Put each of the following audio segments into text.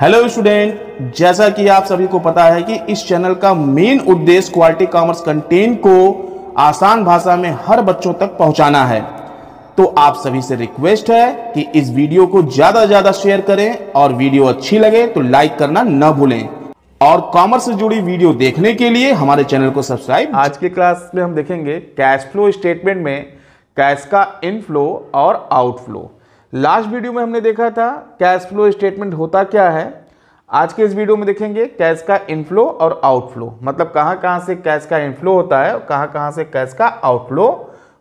Hello student, जैसा कि आप सभी को पता है कि इस चैनल का मेन उद्देश्य क्वालिटी कॉमर्स कंटेंट को आसान भाषा में हर बच्चों तक पहुंचाना है। तो आप सभी से रिक्वेस्ट है कि इस वीडियो को ज्यादा से ज्यादा शेयर करें और वीडियो अच्छी लगे तो लाइक करना न भूलें और कॉमर्स से जुड़ी वीडियो देखने के लिए हमारे चैनल को सब्सक्राइब। आज की क्लास में हम देखेंगे कैश फ्लो स्टेटमेंट में कैश का इनफ्लो और आउटफ्लो। लास्ट वीडियो में हमने देखा था कैश फ्लो स्टेटमेंट होता क्या है। आज के इस वीडियो में देखेंगे कैश का इनफ्लो और आउटफ्लो, मतलब कहां कहां से कैश का इनफ्लो होता है और कहां कहां से कैश का आउटफ्लो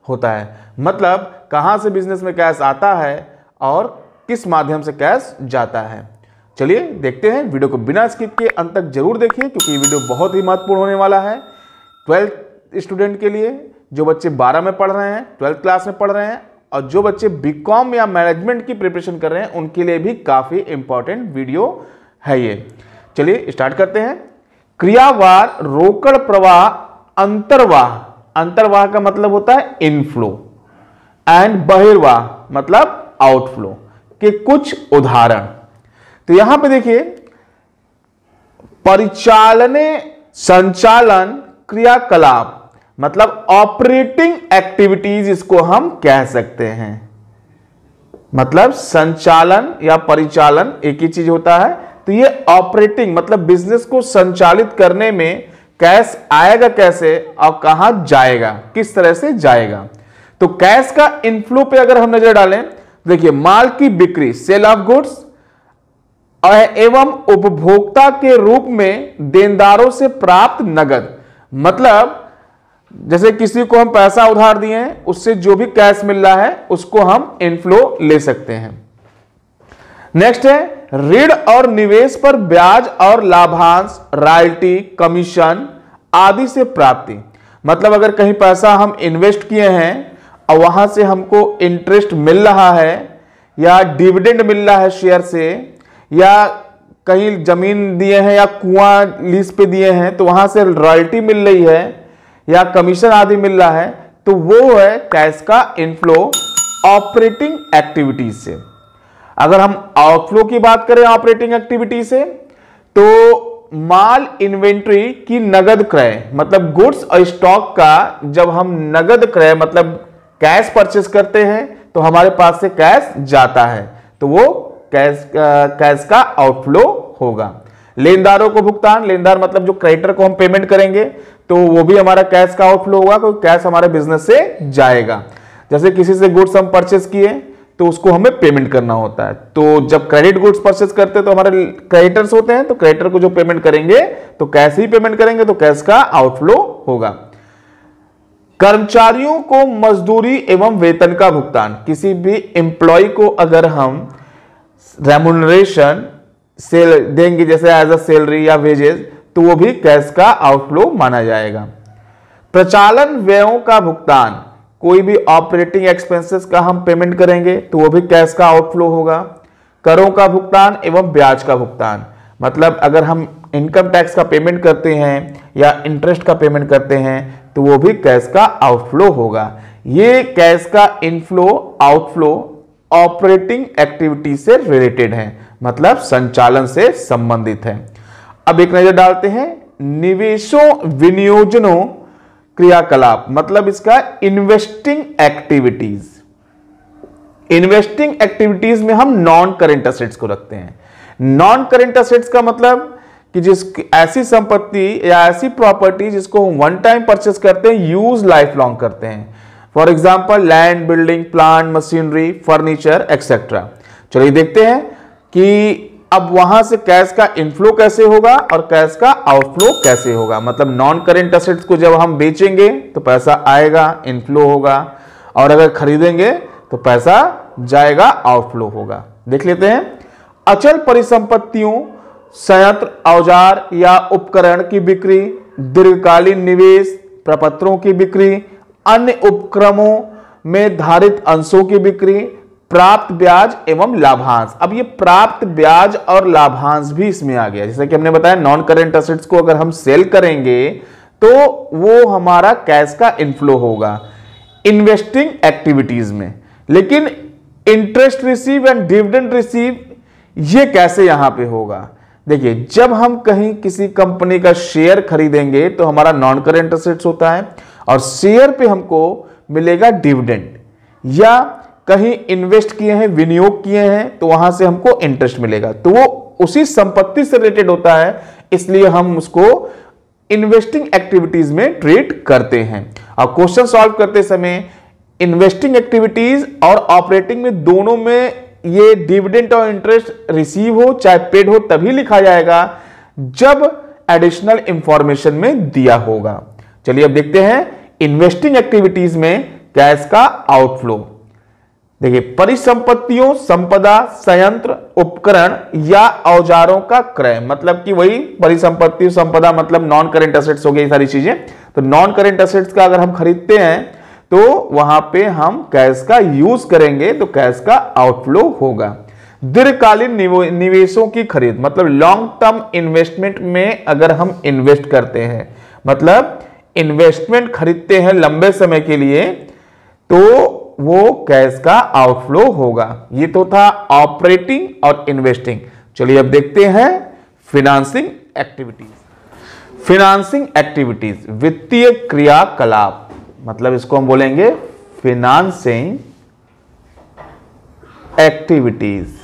होता है, मतलब कहां से बिजनेस में कैश आता है और किस माध्यम से कैश जाता है। चलिए देखते हैं, वीडियो को बिना स्किप के अंत तक जरूर देखिए क्योंकि ये वीडियो बहुत ही महत्वपूर्ण होने वाला है 12th स्टूडेंट के लिए, जो बच्चे 12 में पढ़ रहे हैं, 12th क्लास में पढ़ रहे हैं और जो बच्चे बीकॉम या मैनेजमेंट की प्रिपरेशन कर रहे हैं उनके लिए भी काफी इंपॉर्टेंट वीडियो है ये। चलिए स्टार्ट करते हैं। क्रियावार रोकड़ प्रवाह अंतर्वाह, अंतर्वाह का मतलब होता है इनफ्लो एंड बहिर्वाह मतलब आउटफ्लो के कुछ उदाहरण। तो यहां पे देखिए, परिचालने संचालन क्रियाकलाप मतलब ऑपरेटिंग एक्टिविटीज इसको हम कह सकते हैं। मतलब संचालन या परिचालन एक ही चीज होता है। तो ये ऑपरेटिंग मतलब बिजनेस को संचालित करने में कैश आएगा कैसे और कहां जाएगा, किस तरह से जाएगा। तो कैश का इनफ्लो पे अगर हम नजर डालें, देखिए माल की बिक्री सेल ऑफ गुड्स एवं उपभोक्ता के रूप में देनदारों से प्राप्त नगद, मतलब जैसे किसी को हम पैसा उधार दिए हैं उससे जो भी कैश मिल रहा है उसको हम इनफ्लो ले सकते हैं। नेक्स्ट है ऋण और निवेश पर ब्याज और लाभांश, रॉयल्टी, कमीशन आदि से प्राप्ति, मतलब अगर कहीं पैसा हम इन्वेस्ट किए हैं और वहां से हमको इंटरेस्ट मिल रहा है या डिविडेंड मिल रहा है शेयर से, या कहीं जमीन दिए हैं या कुआं लीज पे दिए हैं तो वहां से रॉयल्टी मिल रही है या कमीशन आदि मिल रहा है, तो वो है कैश का इनफ्लो ऑपरेटिंग एक्टिविटीज से। अगर हम आउटफ्लो की बात करें ऑपरेटिंग एक्टिविटी से, तो माल इन्वेंट्री की नगद क्रय, मतलब गुड्स और स्टॉक का जब हम नगद क्रय मतलब कैश परचेस करते हैं तो हमारे पास से कैश जाता है, तो वो कैश का आउटफ्लो होगा। लेनदारों को भुगतान, लेनदार मतलब जो क्रेडिटर को हम पेमेंट करेंगे तो वो भी हमारा कैश का आउटफ्लो होगा क्योंकि कैश हमारे बिजनेस से जाएगा। जैसे किसी से गुड्स हम परचेस किए तो उसको हमें पेमेंट करना होता है, तो जब क्रेडिट गुड्स परचेस करते हैं तो हमारे क्रेडिटर्स होते हैं, तो क्रेडिटर को जो पेमेंट करेंगे तो कैश ही पेमेंट करेंगे, तो कैश का आउटफ्लो होगा। कर्मचारियों को मजदूरी एवं वेतन का भुगतान, किसी भी एम्प्लॉय को अगर हम रेम्युनरेशन सेल देंगे जैसे एज अ सैलरी या वेजेस, तो वो भी कैश का आउटफ्लो माना जाएगा। प्रचालन व्ययों का भुगतान, कोई भी ऑपरेटिंग एक्सपेंसेस का हम पेमेंट करेंगे तो वो भी कैश का आउटफ्लो होगा। करों का भुगतान एवं ब्याज का भुगतान, मतलब अगर हम इनकम टैक्स का पेमेंट करते हैं या इंटरेस्ट का पेमेंट करते हैं तो वो भी कैश का आउटफ्लो होगा। ये कैश का इनफ्लो आउटफ्लो ऑपरेटिंग एक्टिविटी से रिलेटेड है, मतलब संचालन से संबंधित है। अब एक नजर डालते हैं निवेशों विनियोजनों क्रियाकलाप, मतलब इसका इन्वेस्टिंग एक्टिविटीज। इन्वेस्टिंग एक्टिविटीज में हम नॉन करेंट असेट्स को रखते हैं। नॉन करेंट असेट्स का मतलब कि जिस ऐसी संपत्ति या ऐसी प्रॉपर्टी जिसको हम वन टाइम परचेस करते हैं, यूज लाइफ लॉन्ग करते हैं। For example land, building, plant, machinery, furniture etcetera. चलिए देखते हैं कि अब वहां से कैश का इनफ्लो कैसे होगा और कैश का आउटफ्लो कैसे होगा। मतलब नॉन करेंट असेट्स को जब हम बेचेंगे तो पैसा आएगा, इनफ्लो होगा, और अगर खरीदेंगे तो पैसा जाएगा, आउटफ्लो होगा। देख लेते हैं। अचल परिसंपत्तियों, संयंत्र, औजार या उपकरण की बिक्री, दीर्घकालीन निवेश, प्रपत्रों की बिक्री, अन्य उपक्रमों में धारित अंशों की बिक्री, प्राप्त ब्याज एवं लाभांश। अब ये प्राप्त ब्याज और लाभांश भी इसमें आ गया। जैसे कि हमने बताया नॉन करेंट असेट्स को अगर हम सेल करेंगे तो वो हमारा कैश का इनफ्लो होगा इन्वेस्टिंग एक्टिविटीज में। लेकिन interest receive and dividend receive ये कैसे यहां पे होगा? देखिए, जब हम कहीं किसी कंपनी का शेयर खरीदेंगे तो हमारा नॉन करेंट एसेट्स होता है, और शेयर पे हमको मिलेगा डिविडेंड, या कहीं इन्वेस्ट किए हैं, विनियोग किए हैं, तो वहां से हमको इंटरेस्ट मिलेगा, तो वो उसी संपत्ति से रिलेटेड होता है, इसलिए हम उसको इन्वेस्टिंग एक्टिविटीज में ट्रीट करते हैं। और क्वेश्चन सॉल्व करते समय इन्वेस्टिंग एक्टिविटीज और ऑपरेटिंग में दोनों में ये डिविडेंड और इंटरेस्ट रिसीव हो चाहे पेड हो तभी लिखा जाएगा जब एडिशनल इंफॉर्मेशन में दिया होगा। चलिए अब देखते हैं इन्वेस्टिंग एक्टिविटीज में कैश का आउटफ्लो। देखिए, परिसंपत्तियों, संपदा, संयंत्र, उपकरण या औजारों का क्रय, मतलब कि वही परिसंपत्ति, संपदा मतलब नॉन करेंट एसेट्स हो गई सारी चीजें। तो नॉन करेंट एसेट्स का अगर हम खरीदते हैं तो वहां पे हम कैश का यूज करेंगे, तो कैश का आउटफ्लो होगा। दीर्घकालीन निवेशों की खरीद, मतलब लॉन्ग टर्म इन्वेस्टमेंट में अगर हम इन्वेस्ट करते हैं, मतलब इन्वेस्टमेंट खरीदते हैं लंबे समय के लिए, तो वो कैश का आउटफ्लो होगा। ये तो था ऑपरेटिंग और इन्वेस्टिंग। चलिए अब देखते हैं फिनांसिंग एक्टिविटीज। फिनांसिंग एक्टिविटीज वित्तीय क्रियाकलाप, मतलब इसको हम बोलेंगे फिनांसिंग एक्टिविटीज।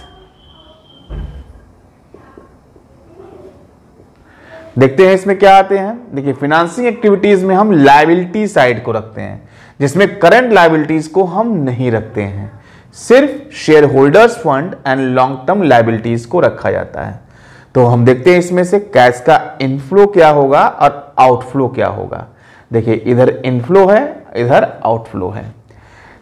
देखते हैं इसमें क्या आते हैं। देखिए, फिनांसिंग एक्टिविटीज में हम लायबिलिटी साइड को रखते हैं, जिसमें करंट लायबिलिटीज को हम नहीं रखते हैं, सिर्फ share holders fund and long term liabilities को रखा जाता है। तो हम देखते हैं इसमें से कैश का इनफ्लो क्या होगा और आउटफ्लो क्या होगा। देखिए, इधर इनफ्लो है, इधर आउटफ्लो है।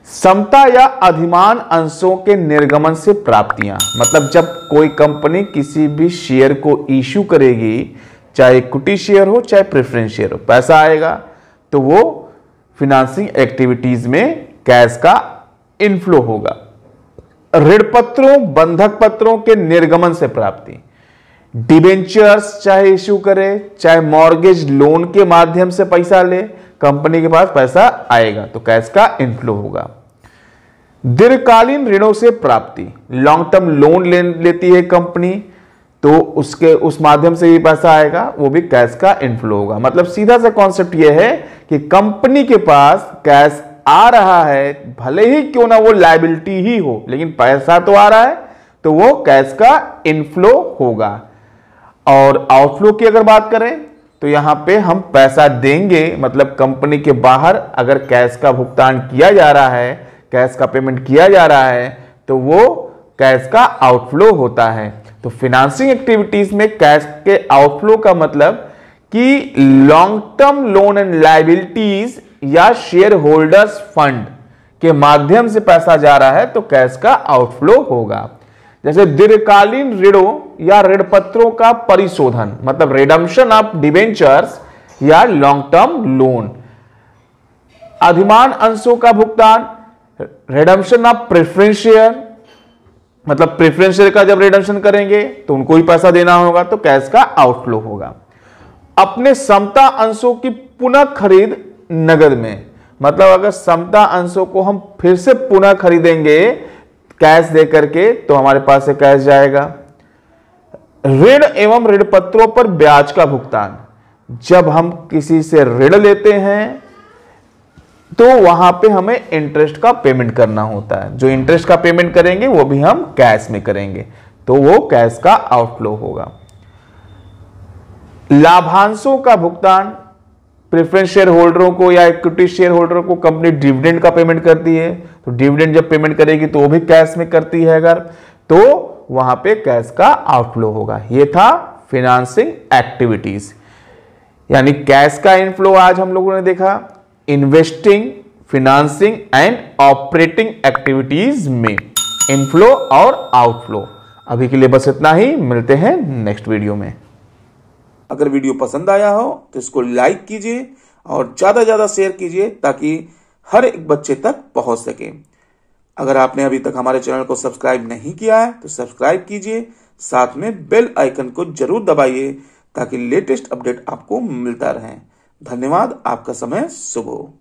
समता या अधिमान अंशों के निर्गमन से प्राप्तियां, मतलब जब कोई कंपनी किसी भी शेयर को इश्यू करेगी, चाहे इक्विटी शेयर हो चाहे प्रेफरेंस शेयर हो, पैसा आएगा, तो वो फिनांसिंग एक्टिविटीज में कैश का इनफ्लो होगा। ऋण पत्रों, बंधक पत्रों के निर्गमन से प्राप्ति, डिबेंचर्स चाहे इश्यू करे चाहे मॉर्गेज लोन के माध्यम से पैसा ले, कंपनी के पास पैसा आएगा तो कैश का इनफ्लो होगा। दीर्घकालीन ऋणों से प्राप्ति, लॉन्ग टर्म लोन लेती है कंपनी, तो उस माध्यम से भी पैसा आएगा, वो भी कैश का इनफ्लो होगा। मतलब सीधा सा कॉन्सेप्ट ये है कि कंपनी के पास कैश आ रहा है, भले ही क्यों ना वो लायबिलिटी ही हो, लेकिन पैसा तो आ रहा है, तो वो कैश का इनफ्लो होगा। और आउटफ्लो की अगर बात करें तो यहां पे हम पैसा देंगे, मतलब कंपनी के बाहर अगर कैश का भुगतान किया जा रहा है, कैश का पेमेंट किया जा रहा है, तो वो कैश का आउटफ्लो होता है। तो फिनांसिंग एक्टिविटीज में कैश के आउटफ्लो का मतलब कि long term loan and liabilities या शेयर होल्डर्स फंड के माध्यम से पैसा जा रहा है तो कैश का आउटफ्लो होगा। जैसे दीर्घकालीन ऋणों या ऋण पत्रों का परिशोधन, मतलब रिडम्पशन ऑफ डिबेंचर्स या लॉन्ग टर्म लोन। अधिमान अंशों का भुगतान, रिडम्पशन ऑफ प्रेफरेंस शेयर, मतलब प्रेफरेंस शेयर का जब रिडम्पशन करेंगे तो उनको ही पैसा देना होगा, तो कैश का आउटफ्लो होगा। अपने समता अंशों की पुनः खरीद नगद में, मतलब अगर समता अंशों को हम फिर से पुनः खरीदेंगे कैश दे करके तो हमारे पास से कैश जाएगा। ऋण एवं ऋण पत्रों पर ब्याज का भुगतान, जब हम किसी से ऋण लेते हैं तो वहां पे हमें इंटरेस्ट का पेमेंट करना होता है, जो इंटरेस्ट का पेमेंट करेंगे वो भी हम कैश में करेंगे, तो वो कैश का आउटफ्लो होगा। लाभांशों का भुगतान, प्रेफरेंस शेयर होल्डरों को या इक्विटी शेयर होल्डरों को कंपनी डिविडेंड का पेमेंट करती है, तो डिविडेंड जब पेमेंट करेगी तो वो भी कैश में करती है अगर, तो वहां पे कैश का आउटफ्लो होगा। ये था फिनांसिंग एक्टिविटीज, यानी कैश का इनफ्लो आज हम लोगों ने देखा investing, financing and operating activities में इनफ्लो और आउटफ्लो। अभी के लिए बस इतना ही, मिलते हैं नेक्स्ट वीडियो में। अगर वीडियो पसंद आया हो तो इसको लाइक कीजिए और ज्यादा से ज्यादा शेयर कीजिए ताकि हर एक बच्चे तक पहुंच सके। अगर आपने अभी तक हमारे चैनल को सब्सक्राइब नहीं किया है तो सब्सक्राइब कीजिए, साथ में बेल आइकन को जरूर दबाइए ताकि लेटेस्ट अपडेट आपको मिलता रहे। धन्यवाद, आपका समय शुभ हो।